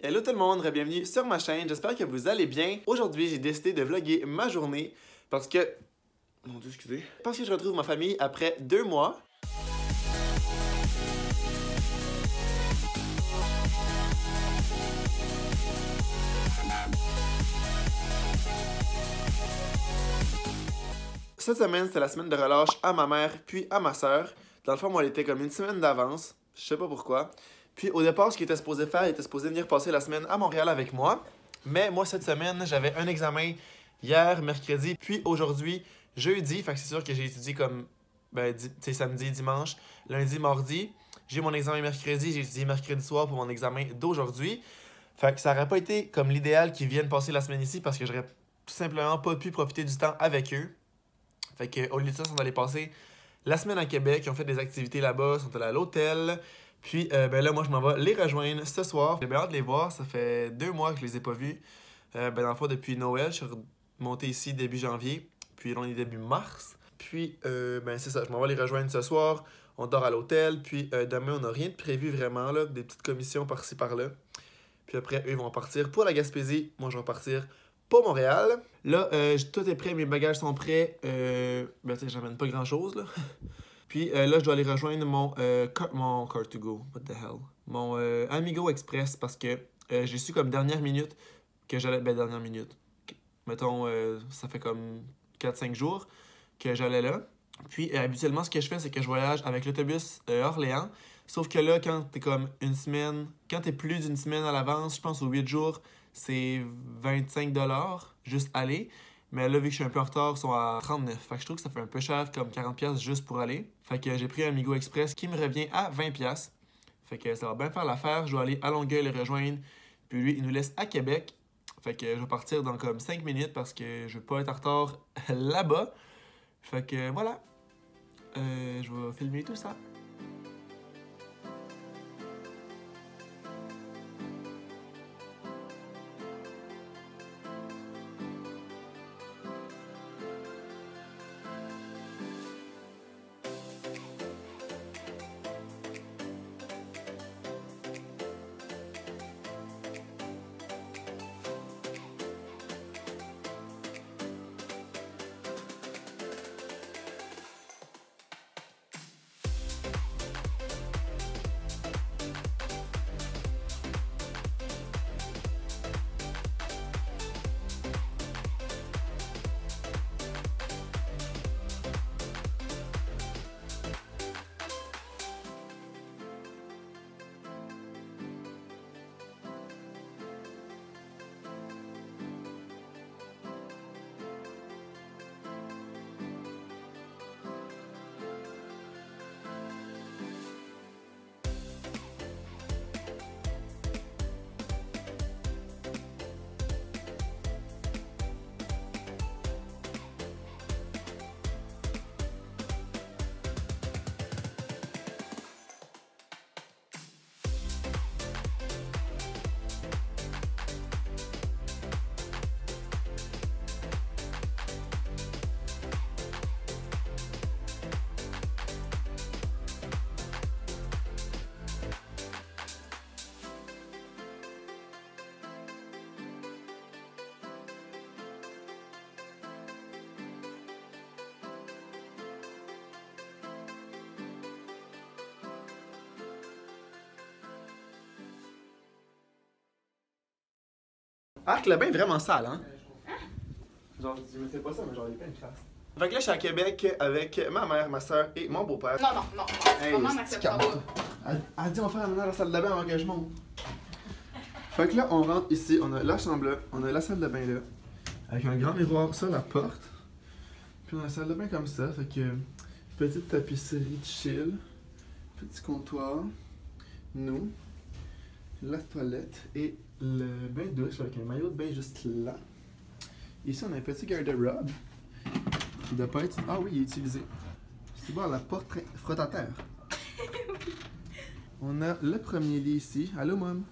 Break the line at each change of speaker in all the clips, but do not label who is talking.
Hello tout le monde, bienvenue sur ma chaîne, j'espère que vous allez bien. Aujourd'hui, j'ai décidé de vlogger ma journée parce que... Mon Dieu, excusez. Parce que je retrouve ma famille après 2 mois. Cette semaine, c'était la semaine de relâche à ma mère puis à ma soeur. Dans le fond, moi, elle était comme une semaine d'avance. Je sais pas pourquoi. Puis au départ, ce qu'il était supposé faire, il était supposé venir passer la semaine à Montréal avec moi. Mais moi, cette semaine, j'avais un examen hier, mercredi, puis aujourd'hui, jeudi. Fait que c'est sûr que j'ai étudié comme samedi, dimanche, lundi, mardi. J'ai mon examen mercredi, j'ai étudié mercredi soir pour mon examen d'aujourd'hui. Fait que ça aurait pas été comme l'idéal qu'ils viennent passer la semaine ici parce que j'aurais tout simplement pas pu profiter du temps avec eux. Fait que au lieu de ça, on allait passer la semaine à Québec. Ils ont fait des activités là-bas, ils sont allés à l'hôtel. Puis là, moi, je m'en vais les rejoindre ce soir. J'ai bien hâte de les voir. Ça fait 2 mois que je les ai pas vus. Dans le fond, depuis Noël, je suis remonté ici début janvier. Puis là, on est début mars. Puis, c'est ça. Je m'en vais les rejoindre ce soir. On dort à l'hôtel. Puis demain, on n'a rien de prévu vraiment. Là, des petites commissions par-ci, par-là. Puis après, eux, ils vont partir pour la Gaspésie. Moi, je vais partir pour Montréal. Là, tout est prêt. Mes bagages sont prêts. J'amène pas grand-chose, là. Puis là, je dois aller rejoindre mon Car2Go. What the hell? Mon Amigo Express parce que j'ai su comme dernière minute que j'allais... dernière minute. Mettons, ça fait comme 4-5 jours que j'allais là. Puis habituellement, ce que je fais, c'est que je voyage avec l'autobus Orléans. Sauf que là, quand t'es comme une semaine... Quand t'es plus d'une semaine à l'avance, je pense aux 8 jours, c'est 25$ juste aller. Mais là, vu que je suis un peu en retard, ils sont à 39$. Fait que je trouve que ça fait un peu cher, comme 40$ juste pour aller. Fait que j'ai pris un Amigo Express qui me revient à 20$. Fait que ça va bien faire l'affaire. Je vais aller à Longueuil les rejoindre. Puis lui, il nous laisse à Québec. Fait que je vais partir dans comme 5 minutes parce que je veux pas être en retard là-bas. Fait que voilà. Je vais filmer tout ça. Arc, le bain est vraiment sale, hein? Genre, je me fais pas ça, mais genre, il y a plein de crasse. Fait que là, je suis à Québec avec ma mère, ma soeur et mon beau-père.
Non.
Hey,
Maman m'acceptera pas.
Elle dit, on va faire amener à la salle de bain avant que je monte. Fait que là, on rentre ici, on a la chambre là, on a la salle de bain là, avec un grand miroir sur la porte. Puis on a la salle de bain comme ça, fait que petite tapisserie chill, petit comptoir, nous, la toilette et le bain douche avec un maillot de bain juste là. Ici, on a un petit garde-robe qui doit pas être... Ah oui, il est utilisé. C'est bon, la porte frottateur. On a le premier lit ici. Allô, Mom?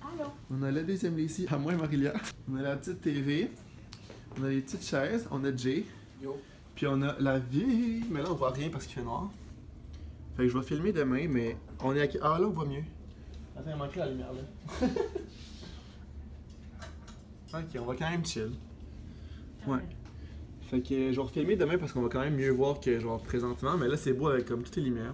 Allô?
On a le deuxième lit ici, à moi et Marilia. On a la petite TV. On a les petites chaises. On a Jay.
Yo.
Puis on a la vieille... Mais là, on voit rien parce qu'il fait noir. Fait que je vais filmer demain, mais on est à... Ah, là, on voit mieux. Attends, il manquait la lumière, là. Ok, on va quand même chill. Ouais. Fait que je vais refilmer demain parce qu'on va quand même mieux voir que genre présentement, mais là c'est beau avec comme toutes les lumières.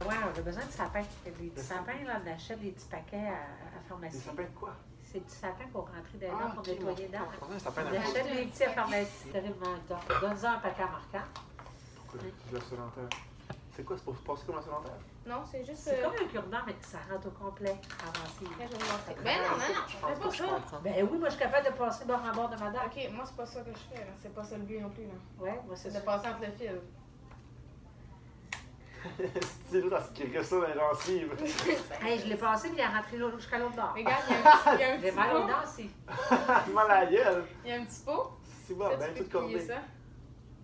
Ouais, on a besoin de sapins. Des petits sapins, là, on achète des petits paquets à pharmacie.
Des sapins de quoi?
Ces petits sapins pour rentrer dedans, pour nettoyer dedans.
Un sapin
On
d'un
achète des petits à pharmacie. Terriblement donc. Donne-en un paquet à marquant.
Pourquoi? De la solentaire. C'est quoi? C'est pour se passer comme la solentaire?
Non, c'est juste.
C'est comme un cure-dent, mais ça rentre au complet avancé.
Je vais vous montrer. Ben non, je fais pas ça.
Ben oui, moi je suis capable de passer bord en bord de ma dent.
Ok, moi c'est pas ça que je fais, là. C'est pas ça le but non plus, là.
Ouais, moi c'est
C'est
ça.
de passer entre le fil.
C'est l'autre à se kicker ça dans les gencives.
Hey, je l'ai passé, puis il est rentré jusqu'à l'autre bord.
Regarde, il y a un
J'ai
petit
mal aux
pot.
dents aussi.
Mal à la gueule.
Il y a un petit pot.
C'est bon,
Ça,
ben
tu
tout
peux plier
cordé.
ça.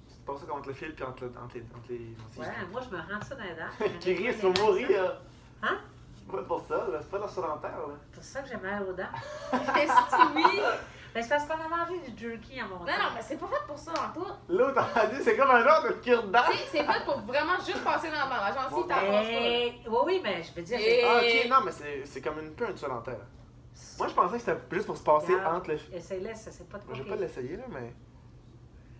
Tu passes ça comme entre le fil puis entre les gencives.
Ouais, moi je me rentre ça dans les dents.
Qui rit, tu vas mourir.
Hein?
C'est pas pour ça, là. C'est pas la solentaire, là.
C'est pour ça que j'ai mal aux dents.
Est-ce que oui?
Ben c'est parce qu'on a mangé du jerky à mon temps.
Non, mais c'est pas fait pour ça en tout.
L'autre a dit, c'est comme un genre de cure-dent.
C'est fait pour vraiment juste passer dans la gencive, t'en passes pas, là.
Oui, oui, mais je veux dire.
Et-
Ah, ok, non, mais c'est comme un peu une solentaire. Moi, je pensais que c'était juste pour se passer
Regarde.
entre le.
Essaye-le, ça c'est pas trop.
Je vais pas l'essayer, là, mais.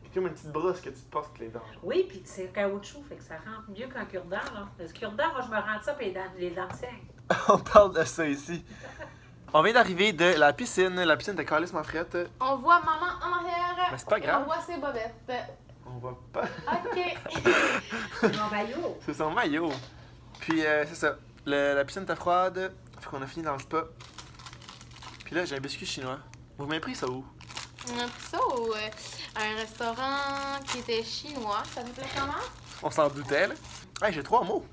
C'est comme une petite brosse que tu te passes entre les dents. genre.
Oui, puis c'est caoutchouc, fait que ça rentre mieux qu'un cure-dent, là. Le cure-dent, moi je me rentre ça, puis les dents saignent.
On parle de ça ici. On vient d'arriver de la piscine. La piscine de calissement frette.
On voit maman en arrière.
Mais c'est pas
Et
grave.
on voit ses bobettes.
On voit pas.
Ok.
C'est mon maillot.
C'est son maillot. Puis, c'est ça. La piscine était froide. Fait qu'on a fini dans le spa. Puis là, j'ai un biscuit chinois. Vous m'avez pris ça où?
On a pris ça au un restaurant qui était chinois. Ça s'appelait comment?
On s'en doutait, là. Hey, j'ai 3 mots.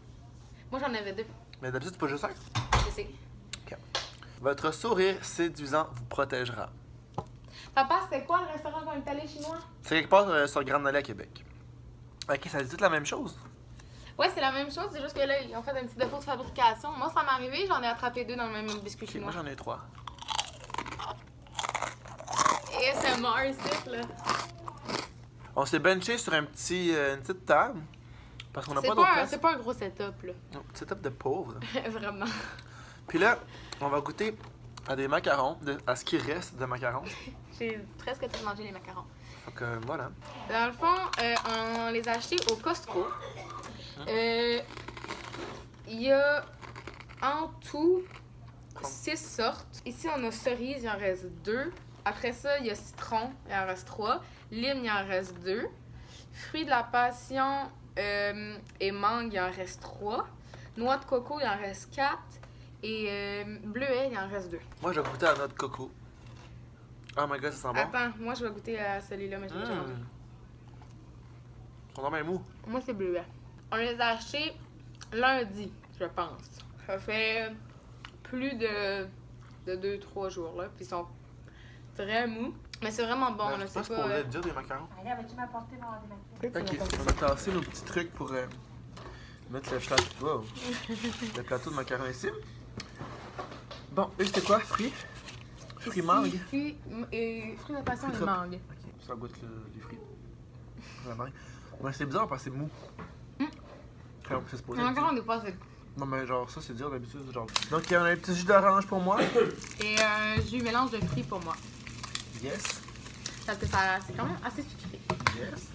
Moi j'en avais 2.
Mais d'habitude, c'est pas juste un.
Je sais.
Votre sourire séduisant vous protégera.
Papa, c'était quoi le restaurant qu'on est allé chinois?
C'est quelque part sur Grande Allée à Québec. Ok, ça dit toute la même chose.
Ouais, c'est la même chose, c'est juste que là, ils ont fait un petit défaut de fabrication. Moi, ça m'est arrivé, j'en ai attrapé 2 dans le même biscuit
Ok,
chinois.
moi j'en ai 3.
Et c'est Mars, là.
On s'est benché sur une petite table. Parce qu'on n'a
C'est
pas d'autre
pas,
place.
c'est pas un gros setup, là.
Non, setup de pauvre.
Vraiment.
Puis là, on va goûter à des macarons, à ce qui reste de macarons.
J'ai presque tout mangé les macarons.
Fait que voilà.
Dans le fond, on les a achetés au Costco. Il y a en tout 6 sortes. Ici, on a cerise, il en reste 2. Après ça, il y a citron, il en reste 3. Lime, il en reste 2. Fruits de la passion et mangue, il en reste 3. Noix de coco, il en reste 4. Et bleuet, il en reste 2.
Moi, je vais goûter à la noix de coco. Oh my god, ça sent bon.
Attends, moi, je vais goûter à celui-là, mais je l'ai déjà mangé.
Ils sont dans bien mous.
Moi, c'est bleuet. On les a achetés lundi, je pense. Ça fait plus de 2-3 jours, là. Puis ils sont très mous. Mais c'est vraiment bon, là.
Je
C'est
pense
pas...
qu'on voulait dire des macarons.
Allez, vas-tu m'apporter mon macarons?
Ok, on va tasser nos petits trucs pour mettre le plateau de macarons ici. Bon, eux, c'était quoi? Fruits? Fruits mangue?
Fruits de passion et
Fruits
mangue.
Ok, ça goûte les fruits. La mangue. Ouais, c'est bizarre parce que c'est mou. Comme c'est supposé
Les
être
macarons, des fois, c'est...
Non, mais genre, ça, c'est dur d'habitude. Genre. Donc, il y a un petit jus d'orange pour moi.
Et un jus mélange de fruits pour moi.
Yes.
Parce que ça, c'est quand même assez sucré.
Yes.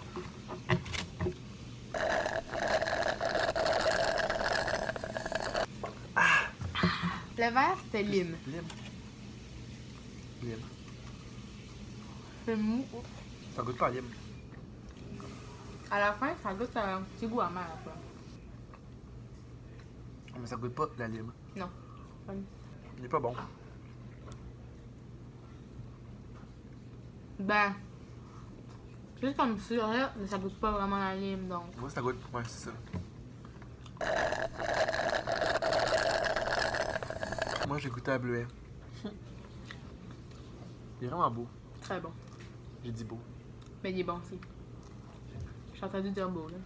Le vert, c'était lime.
Lime. Lime.
C'est mou.
Ça goûte pas à lime.
À la fin, ça goûte un petit goût amer, quoi.
Mais ça goûte pas la lime.
Non.
Il est pas bon.
Ben, juste comme ça, mais ça goûte pas vraiment la lime, donc.
Moi, ça goûte. Ouais, c'est ça. Moi, j'ai goûté à bleuet. Il est vraiment beau.
Très bon.
J'ai dit beau.
Mais il est bon aussi. J'ai entendu dire beau, là.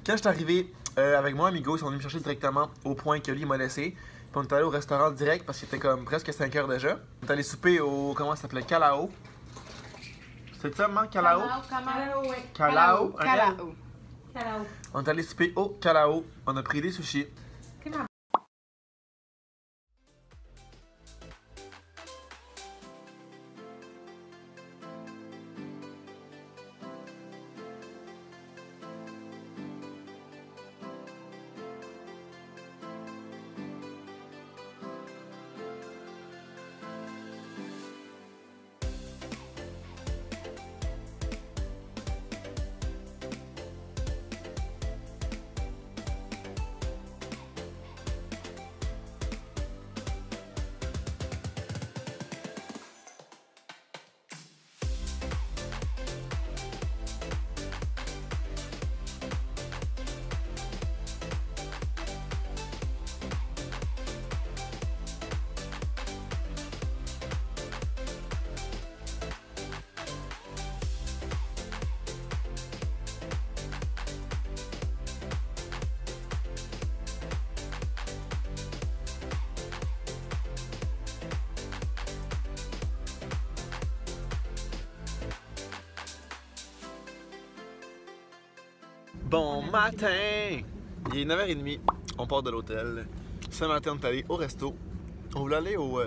Quand je suis arrivé avec moi, amigo, ils sont venus me chercher directement au point que lui m'a laissé. Puis on est allé au restaurant direct parce qu'il était comme presque 5 heures déjà. On est allé souper au. Comment ça s'appelait? Calao. C'est ça, maman? Calao?
Calao, oui.
Calao.
Calao.
Calao.
On est allé souper au Calao. On a pris des sushis.
Comment?
Bon matin! Il est 9h30. On part de l'hôtel. Ce matin, on est allé au resto. On voulait aller au.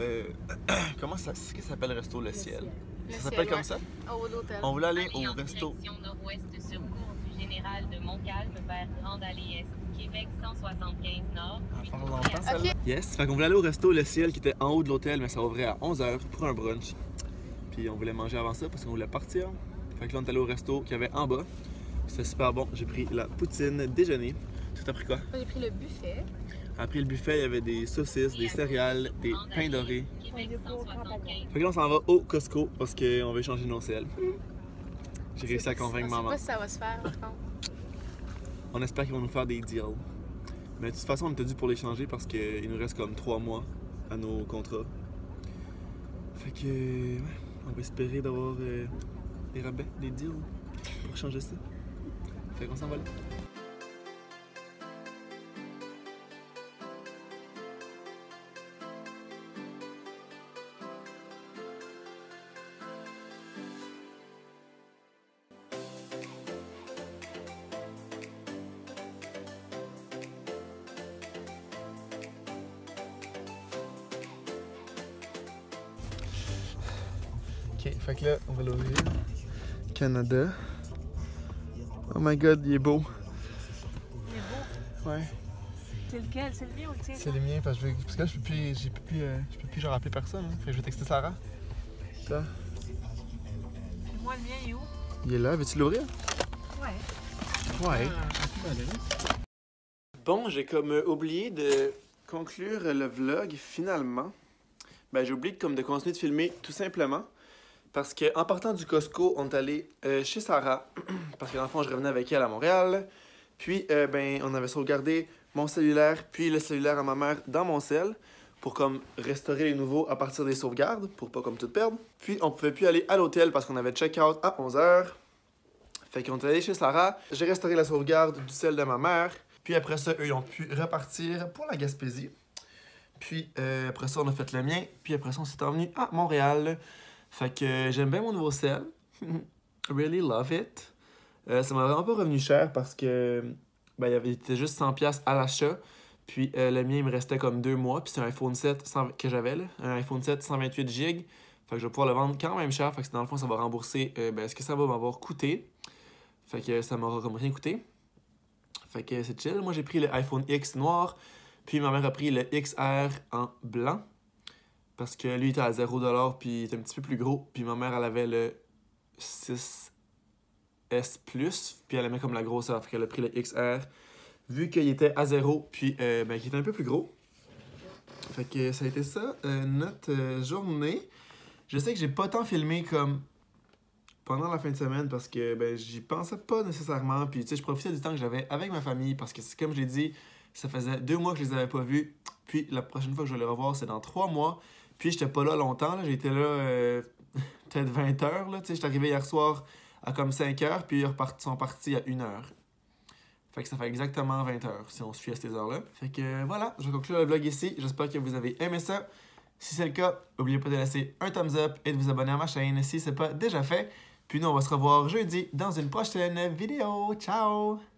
Comment ça. Qu'est-ce que ça s'appelle le resto? Le ciel. Ça s'appelle comme ça?
Au l'hôtel.
On voulait aller au resto.
Direction nord-ouest sur cours du général de Montcalm vers Grande Allée Est, Québec 175 Nord.
Ça fait longtemps, celle-là. Yes, fait qu'on voulait aller au resto Le Ciel qui était en haut de l'hôtel, mais ça ouvrait à 11h pour un brunch. Puis on voulait manger avant ça parce qu'on voulait partir. Fait que là, on est allé au resto qu'il y avait en bas. C'était super bon. J'ai pris la poutine déjeuner. Toi, t'as pris quoi?
J'ai pris le buffet.
Après le buffet, il y avait des saucisses, des céréales, des pains dorés.
Québec 175.
Fait que là, on s'en va au Costco parce qu'on veut changer nos selles. J'ai réussi à convaincre
Je sais
maman.
pas si ça va se faire, par contre.
On espère qu'ils vont nous faire des deals. Mais de toute façon, on était dû pour les changer parce qu'il nous reste comme 3 mois à nos contrats. Fait que, ouais, on va espérer d'avoir des rabais, des deals pour changer ça. Fait qu'on s'en va là. Ok, fait que là, on va l'ouvrir. Canada. Oh my god, il est beau.
Il est beau.
Ouais,
C'est lequel? C'est le mien ou le tien?
c'est le mien parce que là, je peux plus genre appeler personne. Hein. Fait que je vais texter Sarah. Là,
Moi, le mien, il est où?
il est là, veux-tu l'ouvrir?
Ouais.
Ouais. Bon, j'ai comme oublié de conclure le vlog finalement. Ben, j'ai oublié de continuer de filmer tout simplement. Parce qu'en partant du Costco, on est allé chez Sarah. Parce que dans le fond, je revenais avec elle à Montréal. Puis, ben, on avait sauvegardé mon cellulaire, puis le cellulaire à ma mère dans mon cell. Pour comme restaurer les nouveaux à partir des sauvegardes, pour pas comme tout perdre. Puis, on pouvait plus aller à l'hôtel parce qu'on avait check-out à 11h. Fait qu'on est allé chez Sarah. J'ai restauré la sauvegarde du cell de ma mère. Puis après ça, eux, ils ont pu repartir pour la Gaspésie. Puis après ça, on a fait le mien. Puis après ça, on s'est envenu à Montréal. Fait que j'aime bien mon nouveau sel. Really love it. Ça m'a vraiment pas revenu cher parce que ben, il était juste 100$ à l'achat. Puis le mien, il me restait comme 2 mois. Puis c'est un iPhone 7 que j'avais, là. Un iPhone 7 128 GB. Fait que je vais pouvoir le vendre quand même cher. Fait que dans le fond, ça va rembourser ce que ça va m'avoir coûté. Fait que ça m'aura comme rien coûté. Fait que c'est chill. Moi, j'ai pris le iPhone X noir. Puis ma mère a pris le XR en blanc. Parce que lui, il était à 0$, puis il était un petit peu plus gros. Puis ma mère, elle avait le 6S Plus, puis elle aimait comme la grosseur. Fait qu'elle a pris le XR, vu qu'il était à 0, puis ben, qu'il était un peu plus gros. Fait que ça a été ça, notre journée. Je sais que j'ai pas tant filmé comme pendant la fin de semaine parce que ben j'y pensais pas nécessairement. Puis tu sais, je profitais du temps que j'avais avec ma famille parce que comme je l'ai dit, ça faisait 2 mois que je les avais pas vus. Puis la prochaine fois que je vais les revoir, c'est dans 3 mois. Puis j'étais pas là longtemps, là. J'ai été là peut-être 20 heures. Là. Tu sais, j'étais arrivé hier soir à comme 5 heures, puis ils sont partis à 1 heure. Fait que ça fait exactement 20 heures si on se fie à ces heures-là. Fait que voilà, je vais conclure le vlog ici. J'espère que vous avez aimé ça. Si c'est le cas, n'oubliez pas de laisser un thumbs up et de vous abonner à ma chaîne si ce n'est pas déjà fait. Puis nous, on va se revoir jeudi dans une prochaine vidéo. Ciao!